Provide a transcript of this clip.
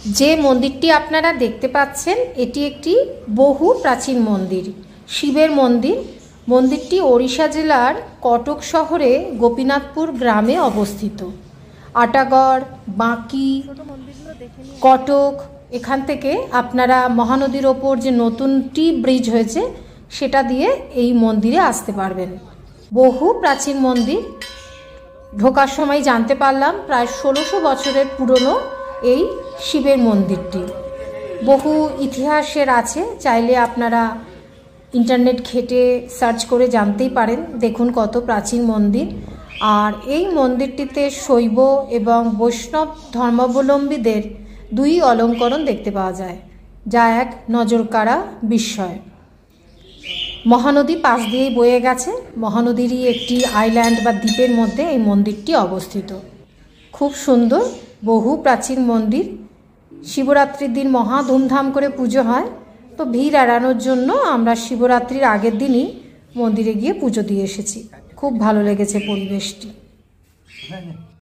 যে মন্দিরটি আপনারা দেখতে পাচ্ছেন এটি একটি বহু প্রাচীন মন্দির, শিবের মন্দির। মন্দিরটি ওড়িশা জেলার কটক শহরে গোপীনাথপুর গ্রামে অবস্থিত। আটাগড়, বাঁকি, কটক এখান থেকে আপনারা মহানদীর ওপর যে নতুনটি ব্রিজ হয়েছে সেটা দিয়ে এই মন্দিরে আসতে পারবেন। বহু প্রাচীন মন্দির। ঢোকার সময় জানতে পারলাম প্রায় 1600 বছরের পুরনো এই শিবের মন্দিরটি। বহু ইতিহাসের আছে, চাইলে আপনারা ইন্টারনেট ঘেঁটে সার্চ করে জানতেই পারেন। দেখুন কত প্রাচীন মন্দির। আর এই মন্দিরটিতে শৈব এবং বৈষ্ণব ধর্মাবলম্বীদের দুই অলঙ্করণ দেখতে পাওয়া যায়, যা এক নজরকাড়া বিস্ময়। মহানদী পাশ দিয়েই বয়ে গেছে। মহানদীরই একটি আইল্যান্ড বা দ্বীপের মধ্যে এই মন্দিরটি অবস্থিত। খুব সুন্দর, বহু প্রাচীন মন্দির। শিবরাত্রির দিন মহা ধুমধাম করে পুজো হয়। তো ভিড় এড়ানোর জন্য আমরা শিবরাত্রির আগের দিনই মন্দিরে গিয়ে পুজো দিয়ে এসেছি। খুব ভালো লেগেছে পরিবেশটি।